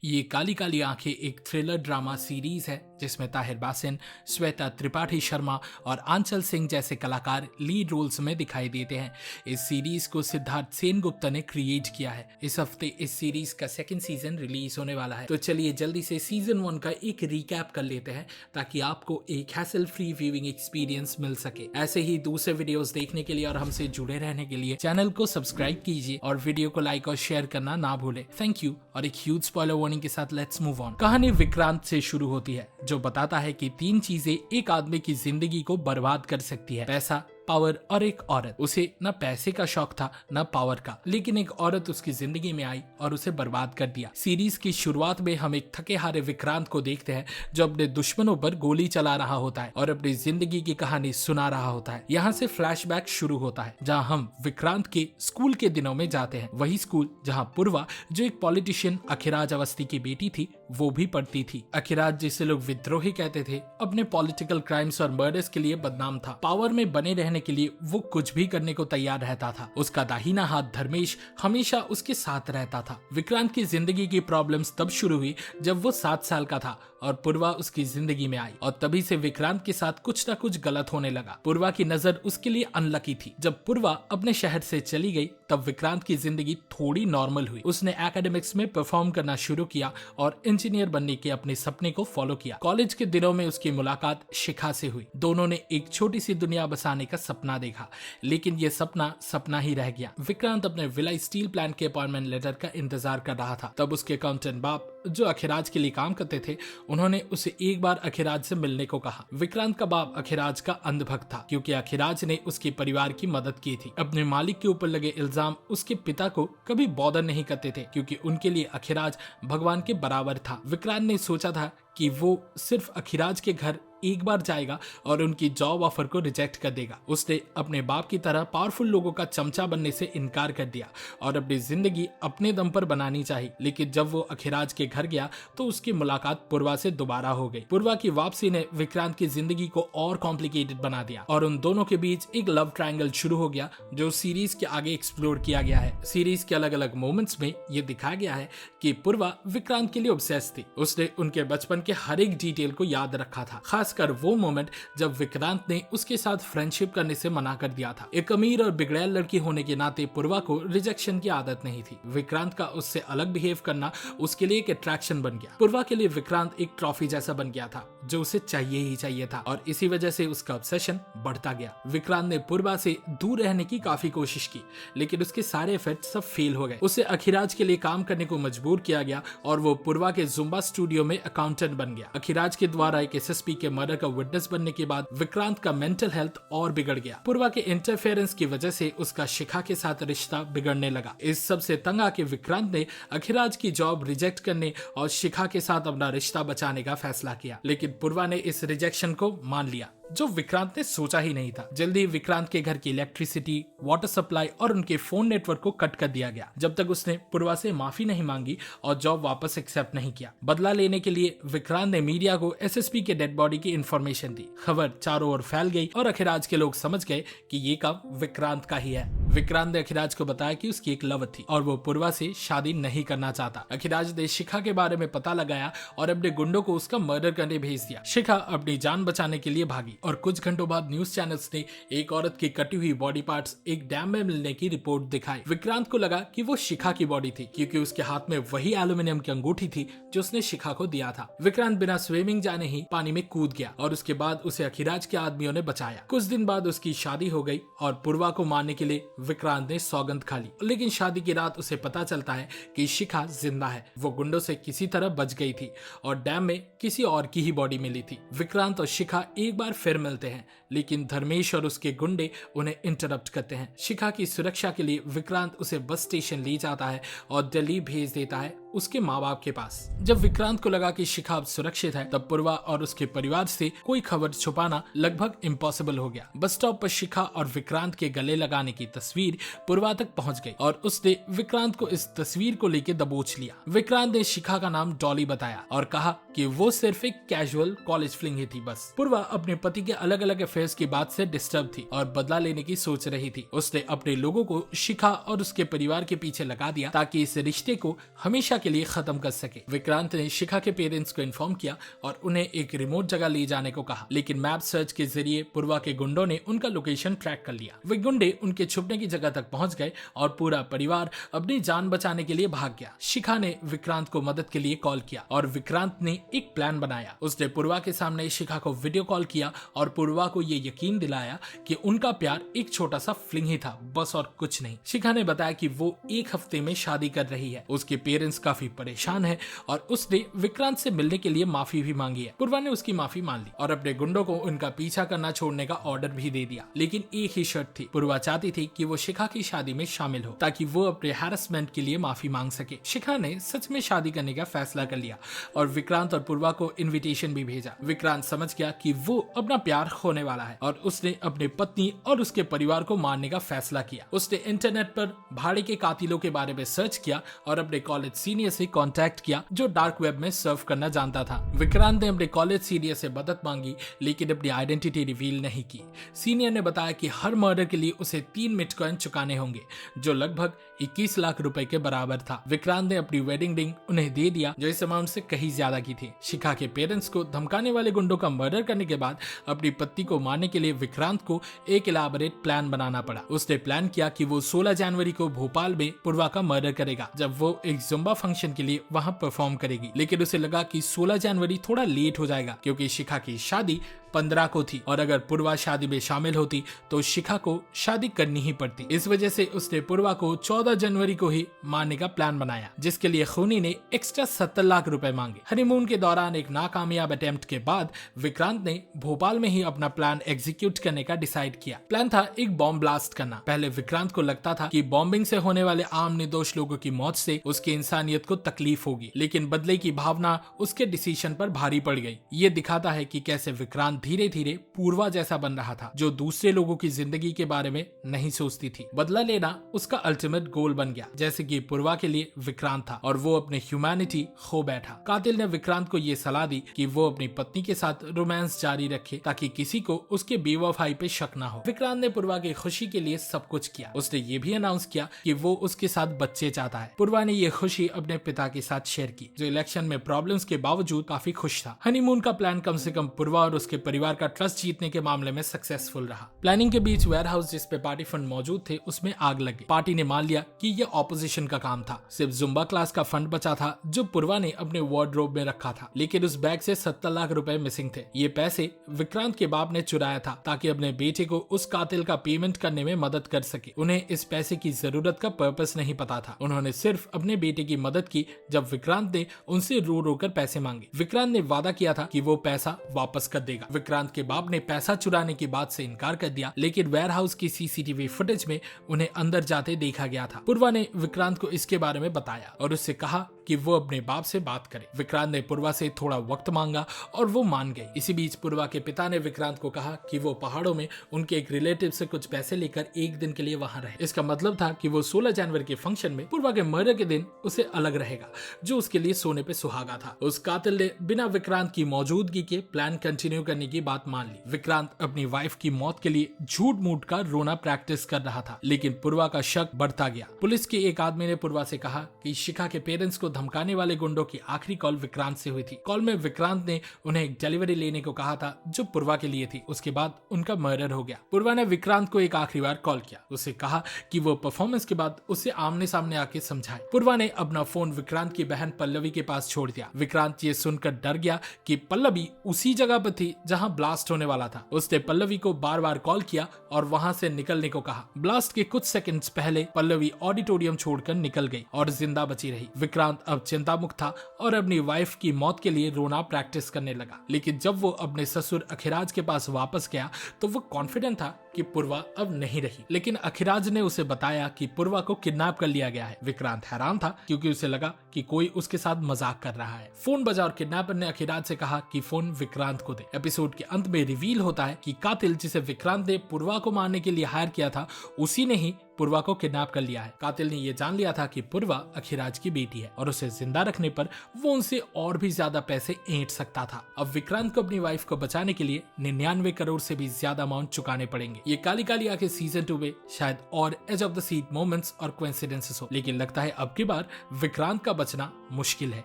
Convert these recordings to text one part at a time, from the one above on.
ये काली काली आंखें एक थ्रिलर ड्रामा सीरीज है जिसमें ताहिर बासिन, श्वेता त्रिपाठी शर्मा और आंचल सिंह जैसे कलाकार लीड रोल्स में दिखाई देते हैं। इस सीरीज को सिद्धार्थ सेनगुप्ता ने क्रिएट किया है। इस हफ्ते इस सीरीज का सेकंड सीजन रिलीज होने वाला है, तो चलिए जल्दी से सीजन 1 का एक रिकैप कर लेते हैं ताकि आपको एक हैसल फ्री व्यूइंग एक्सपीरियंस मिल सके। ऐसे ही दूसरे वीडियोस देखने के लिए और हमसे जुड़े रहने के लिए चैनल को सब्सक्राइब कीजिए और वीडियो को लाइक और शेयर करना ना भूले। Thank you. और एक ह्यूज स्पॉइलर वार्निंग के साथ लेट्स मूव ऑन। कहानी विक्रांत से शुरू होती है जो बताता है कि 3 चीजें एक आदमी की जिंदगी को बर्बाद कर सकती है: पैसा, पावर और एक औरत। उसे न पैसे का शौक था न पावर का, लेकिन एक औरत उसकी जिंदगी में आई और उसे बर्बाद कर दिया। सीरीज की शुरुआत में हम एक थके हारे विक्रांत को देखते हैं जो अपने दुश्मनों पर गोली चला रहा होता है और अपनी जिंदगी की कहानी सुना रहा होता है। यहाँ से फ्लैशबैक शुरू होता है जहाँ हम विक्रांत के स्कूल के दिनों में जाते हैं, वही स्कूल जहाँ पूर्वा जो एक पॉलिटिशियन अखिराज अवस्थी की बेटी थी वो भी पढ़ती थी। अखिराज जिसे लोग विद्रोही कहते थे, अपने पॉलिटिकल क्राइम्स और मर्डर्स के लिए बदनाम था। पावर में बने रहने के लिए वो कुछ भी करने को तैयार रहता था। उसका दाहिना हाथ धर्मेश हमेशा उसके साथ रहता था। विक्रांत की जिंदगी की प्रॉब्लम्स तब शुरू हुई जब वो 7 साल का था और पूर्वा उसकी जिंदगी में आई, और तभी से विक्रांत के साथ कुछ न कुछ गलत होने लगा। पूर्वा की नजर उसके लिए अनलकी थी। जब पूर्वा अपने शहर से चली गई तब विक्रांत की जिंदगी थोड़ी नॉर्मल हुई। उसने एकेडमिक्स में परफॉर्म करना शुरू किया और इंजीनियर बनने के अपने सपने को फॉलो किया। कॉलेज के दिनों में उसकी मुलाकात शिखा से हुई। दोनों ने एक छोटी सी दुनिया बसाने का सपना देखा, लेकिन ये सपना ही रह गया। विक्रांत अपने विलाई स्टील प्लांट के अपॉइंटमेंट लेटर का इंतजार कर रहा था। तब उसके अकाउंटेंट बाप जो अखिराज के लिए काम करते थे, उन्होंने उसे एक बार अखिराज से मिलने को कहा। विक्रांत का बाप अखिराज का अंधभक्त था क्योंकि अखिराज ने उसके परिवार की मदद की थी। अपने मालिक के ऊपर लगे इल्जाम उसके पिता को कभी बॉदर नहीं करते थे क्योंकि उनके लिए अखिराज भगवान के बराबर था। विक्रांत ने सोचा था कि वो सिर्फ अखिराज के घर एक बार जाएगा और उनकी जॉब ऑफर को रिजेक्ट कर देगा। उसने अपने बाप की तरह पावरफुल लोगों का चमचा बनने से इनकार कर दिया और अपनी जिंदगी अपने दम पर बनानी चाहिए। लेकिन जब वो अखिराज के घर गया तो उसकी मुलाकात पूर्वा से दोबारा हो गई। पूर्वा की वापसी ने विक्रांत की जिंदगी को और कॉम्प्लिकेटेड बना दिया और उन दोनों के बीच एक लव ट्रायंगल शुरू हो गया जो सीरीज के आगे एक्सप्लोर किया गया है। सीरीज के अलग अलग मोमेंट्स में ये दिखाया गया है कि पूर्वा विक्रांत के लिए ऑब्सेस थी। उसने उनके बचपन के हर एक डिटेल को याद रखा था, खासकर वो मोमेंट जब विक्रांत ने उसके साथ फ्रेंडशिप करने से मना कर दिया था। एक अमीर और बिगड़ैल लड़की होने के नाते पूर्वा को रिजेक्शन की आदत नहीं थी। विक्रांत का उससे अलग बिहेव करना उसके लिए एक अट्रैक्शन बन गया। पूर्वा के लिए विक्रांत एक ट्रॉफी जैसा बन गया था जो उसे चाहिए ही चाहिए था और इसी वजह से उसका ऑब्सेशन बढ़ता गया। विक्रांत ने पूर्वा से दूर रहने की काफी कोशिश की, लेकिन उसके सारे एफर्ट्स सब फेल हो गए। उसे अखिराज के लिए काम करने को मजबूर किया गया और वो पूर्वा के जुम्बा स्टूडियो में अकाउंटेंट बन गया। अखिराज के द्वारा एक एसएसपी के मर्डर का विटनेस बनने के बाद विक्रांत का मेंटल हेल्थ और बिगड़ गया। पूर्वा के इंटरफेरेंस की वजह से उसका शिखा के साथ रिश्ता बिगड़ने लगा। इस सब से तंग आके विक्रांत ने अखिराज की जॉब रिजेक्ट करने और शिखा के साथ अपना रिश्ता बचाने का फैसला किया, लेकिन पूर्वा ने इस रिजेक्शन को मान लिया जो विक्रांत ने सोचा ही नहीं था। जल्दी विक्रांत के घर की इलेक्ट्रिसिटी, वाटर सप्लाई और उनके फोन नेटवर्क को कट कर दिया गया जब तक उसने पूर्वा से माफी नहीं मांगी और जॉब वापस एक्सेप्ट नहीं किया। बदला लेने के लिए विक्रांत ने मीडिया को एसएसपी के डेड बॉडी की इंफॉर्मेशन दी। खबर चारों ओर फैल गई और अखिराज के लोग समझ गए कि ये काम विक्रांत का ही है। विक्रांत ने अखिराज को बताया कि उसकी एक लव थी और वो पूर्वा से शादी नहीं करना चाहता। अखिराज ने शिखा के बारे में पता लगाया और अपने गुंडों को उसका मर्डर करने भेज दिया। शिखा अपनी जान बचाने के लिए भागी और कुछ घंटों बाद न्यूज चैनल्स ने एक औरत की कटी हुई बॉडी पार्ट्स एक डैम में मिलने की रिपोर्ट दिखाई। विक्रांत को लगा कि वो शिखा की बॉडी थी क्योंकि उसके हाथ में वही एल्यूमिनियम की अंगूठी थी जो उसने शिखा को दिया था। विक्रांत बिना स्विमिंग जाने ही पानी में कूद गया और उसके बाद उसे अखिराज के आदमियों ने बचाया। कुछ दिन बाद उसकी शादी हो गई और पूर्वा को मारने के लिए विक्रांत ने सौगंध खा ली, लेकिन शादी की रात उसे पता चलता है कि शिखा जिंदा है। वो गुंडों से किसी तरह बच गई थी और डैम में किसी और की ही बॉडी मिली थी। विक्रांत और शिखा एक बार फिर मिलते हैं, लेकिन धर्मेश और उसके गुंडे उन्हें इंटरप्ट करते हैं। शिखा की सुरक्षा के लिए विक्रांत उसे बस स्टेशन ले जाता है और दिल्ली भेज देता है उसके माँ बाप के पास। जब विक्रांत को लगा कि शिखा अब सुरक्षित है तब पूर्वा और उसके परिवार से कोई खबर छुपाना लगभग इम्पॉसिबल हो गया। बस स्टॉप पर शिखा और विक्रांत के गले लगाने की तस्वीर पूर्वा तक पहुंच गई और उसने विक्रांत को इस तस्वीर को लेकर दबोच लिया। विक्रांत ने शिखा का नाम डॉली बताया और कहा कि वो सिर्फ एक कैजुअल कॉलेज फ्लिंग ही थी बस। पूर्वा अपने पति के अलग अलग अफेयर्स की बात से डिस्टर्ब थी और बदला लेने की सोच रही थी। उसने अपने लोगों को शिखा और उसके परिवार के पीछे लगा दिया ताकि इस रिश्ते को हमेशा के लिए खत्म कर सके। विक्रांत ने शिखा के पेरेंट्स को इन्फॉर्म किया और उन्हें एक रिमोट जगह ले जाने को कहा, लेकिन मैप सर्च के जरिए पूर्वा के गुंडों ने उनका लोकेशन ट्रैक कर लिया। वे गुंडे उनके छुपने की जगह तक पहुंच गए और पूरा परिवार अपनी जान बचाने के लिए भाग गया। शिखा ने विक्रांत को मदद के लिए कॉल किया और विक्रांत ने एक प्लान बनाया। उसने पूर्वा के सामने शिखा को वीडियो कॉल किया और पूर्वा को ये यकीन दिलाया कि उनका प्यार एक छोटा सा फ्लिंग ही था, बस और कुछ नहीं। शिखा ने बताया कि वो एक हफ्ते में शादी कर रही है, उसके पेरेंट्स काफी परेशान है और उसने विक्रांत से मिलने के लिए माफी भी मांगी है। पूर्वा ने उसकी माफी मान ली और अपने गुंडों को उनका पीछा करना छोड़ने का ऑर्डर भी दे दिया, लेकिन एक ही शर्त थी। पूर्वा चाहती थी कि वो शिखा की शादी में शामिल हो ताकि वो अपने हैरेसमेंट के लिए माफी मांग सके। शिखा ने सच में शादी करने का फैसला कर लिया और विक्रांत और पूर्वा को इनविटेशन भी भेजा। विक्रांत समझ गया कि वो अपना प्यार खोने वाला है और उसने अपनी पत्नी और उसके परिवार को मारने का फैसला किया। उसने इंटरनेट पर भाड़े के कातिलों के बारे में सर्च किया और अपने कॉलेज सीनियर से कांटेक्ट किया जो डार्क वेब में सर्फ करना जानता था। विक्रांत ने अपने कॉलेज सीनियर से मदद मांगी, लेकिन अपनी आइडेंटिटी रिवील नहीं की। सीनियर ने बताया कि हर मर्डर के लिए उसे 3 बिटकॉइन चुकाने होंगे, जो लगभग 21 लाख रुपए के बराबर था। विक्रांत ने अपनी वेडिंग रिंग उन्हें दे दिया, जो इस अमाउंट से कहीं ज्यादा की थी। शिखा के पेरेंट्स को धमकाने वाले गुंडों का मर्डर करने के बाद अपनी पत्नी को मारने के लिए विक्रांत को एक इलाबोरेट प्लान बनाना पड़ा। उसने प्लान किया कि वो 16 जनवरी को भोपाल में पूर्वा का मर्डर करेगा, जब वो एक जुम्बा फंक्शन के लिए वहां परफॉर्म करेगी। लेकिन उसे लगा कि 16 जनवरी थोड़ा लेट हो जाएगा क्योंकि शिखा की शादी 15 को थी और अगर पूर्वा शादी में शामिल होती तो शिखा को शादी करनी ही पड़ती। इस वजह से उसने पूर्वा को 14 जनवरी को ही मारने का प्लान बनाया, जिसके लिए खूनी ने एक्स्ट्रा 70 लाख रुपए मांगे। हनीमून के दौरान एक नाकामयाब अटेम्प्ट के बाद विक्रांत ने भोपाल में ही अपना प्लान एग्जीक्यूट करने का डिसाइड किया। प्लान था एक बॉम्ब ब्लास्ट करना। पहले विक्रांत को लगता था कि बॉम्बिंग से होने वाले आम निर्दोष लोगों की मौत से उसकी इंसानियत को तकलीफ होगी, लेकिन बदले की भावना उसके डिसीजन पर भारी पड़ गई। ये दिखाता है कि कैसे विक्रांत धीरे धीरे पूर्वा जैसा बन रहा था, जो दूसरे लोगों की जिंदगी के बारे में नहीं सोचती थी। बदला लेना उसका अल्टीमेट गोल बन गया, जैसे कि पूर्वा के लिए विक्रांत था, और वो अपने ह्यूमैनिटी खो बैठा। कातिल ने विक्रांत को ये सलाह दी कि वो अपनी पत्नी के साथ रोमांस जारी रखे ताकि किसी को उसके बेवफाई पे शक ना हो। विक्रांत ने पूर्वा की खुशी के लिए सब कुछ किया। उसने ये भी अनाउंस किया कि वो उसके साथ बच्चे चाहता है। पूर्वा ने ये खुशी अपने पिता के साथ शेयर की, जो इलेक्शन में प्रॉब्लम्स के बावजूद काफी खुश था। हनीमून का प्लान कम से कम पूर्वा और उसके परिवार का ट्रस्ट जीतने के मामले में सक्सेसफुल रहा। प्लानिंग के बीच वेयरहाउस जिस पे पार्टी फंड मौजूद थे उसमें आग लग गई। पार्टी ने मान लिया कि ये ऑपोजिशन का काम था। सिर्फ जुम्बा क्लास का फंड बचा था जो पूर्वा ने अपने वार्डरोब में रखा था, लेकिन उस बैग से 70 लाख रुपए मिसिंग थे। ये पैसे विक्रांत के बाप ने चुराया था ताकि अपने बेटे को उस कातिल का पेमेंट करने में मदद कर सके। उन्हें इस पैसे की जरूरत का पर्पस नहीं पता था। उन्होंने सिर्फ अपने बेटे की मदद की जब विक्रांत ने उनसे रो रो कर पैसे मांगे। विक्रांत ने वादा किया था कि वो पैसा वापस कर देगा। विक्रांत के बाप ने पैसा चुराने की बात से इनकार कर दिया, लेकिन वेयरहाउस की सीसीटीवी फुटेज में उन्हें अंदर जाते देखा गया था। पूर्वा ने विक्रांत को इसके बारे में बताया और उससे कहा कि वो अपने बाप से बात करे। विक्रांत ने पूर्वा से थोड़ा वक्त मांगा और वो मान गई। इसी बीच पूर्वा के पिता ने विक्रांत को कहा कि वो पहाड़ों में उनके एक रिलेटिव से कुछ पैसे लेकर एक दिन के लिए वहां रहे। इसका मतलब था कि वो 16 जनवरी के फंक्शन में पूर्वा के मर्डर के दिन उसे अलग रहेगा, जो उसके लिए सोने पे सुहागा था। उस कातिल ने बिना विक्रांत की मौजूदगी के प्लान कंटिन्यू करने की बात मान ली। विक्रांत अपनी वाइफ की मौत के लिए झूठ मूठ का रोना प्रैक्टिस कर रहा था, लेकिन पूर्वा का शक बढ़ता गया। पुलिस के एक आदमी ने पूर्वा से कहा कि शिखा के पेरेंट्स को धमकाने वाले गुंडों की आखिरी कॉल विक्रांत से हुई थी। कॉल में विक्रांत ने उन्हें एक डिलीवरी लेने को कहा था जो पूर्वा के लिए थी। उसके बाद उनका मर्डर हो गया। पूर्वा ने विक्रांत को एक आखिरी बार कॉल किया। उसे कहा कि वो परफॉर्मेंस के बाद उसे आमने सामने आके समझाए। पूर्वा ने अपना फोन विक्रांत की बहन पल्लवी के पास छोड़ दिया। विक्रांत ये सुनकर डर गया कि पल्लवी उसी जगह पर थी जहां ब्लास्ट होने वाला था। उसने पल्लवी को बार बार कॉल किया और वहां से निकलने को कहा। ब्लास्ट के कुछ सेकंड्स पहले पल्लवी ऑडिटोरियम छोड़कर निकल गई और जिंदा बची रही। विक्रांत अब चिंता मुक्त था और अपनी वाइफ की मौत के लिए रोना प्रैक्टिस करने लगा। लेकिन जब वो अपने ससुर अखिराज के पास वापस गया तो वो कॉन्फिडेंट था कि पूर्वा अब नहीं रही, लेकिन अखिराज ने उसे बताया कि पूर्वा को किडनैप कर लिया गया है। विक्रांत हैरान था क्योंकि उसे लगा कि कोई उसके साथ मजाक कर रहा है। फोन बजा और किडनैपर ने अखिराज से कहा कि फोन विक्रांत को दे। एपिसोड के अंत में रिवील होता है कि कातिल जिसे विक्रांत ने पूर्वा को मारने के लिए हायर किया था उसी ने ही पूर्वा को किडनैप कर लिया है। कातिल ने ये जान लिया था कि पूर्वा अखिराज की बेटी है और उसे जिंदा रखने पर वो उनसे और भी ज्यादा पैसे ऐंठ सकता था। अब विक्रांत को अपनी वाइफ को बचाने के लिए 99 करोड़ से भी ज्यादा अमाउंट चुकाने पड़ेंगे। ये काली काली आंखें सीजन 2 में शायद और edge of the seat moments और कोइंसिडेंसेस हो, लेकिन लगता है अब की बार विक्रांत का बचना मुश्किल है।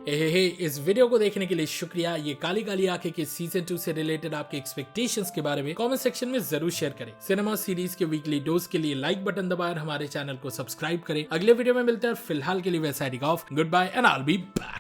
इस वीडियो को देखने के लिए शुक्रिया। ये काली काली आंखें के सीजन 2 से रिलेटेड आपके एक्सपेक्टेशंस के बारे में कमेंट सेक्शन में जरूर शेयर करें। सिनेमा सीरीज के वीकली डोज के लिए लाइक बटन दबाएं और हमारे चैनल को सब्सक्राइब करें। अगले वीडियो में मिलते हैं। फिलहाल के लिए वैसा ऑफ, goodbye and I will be back.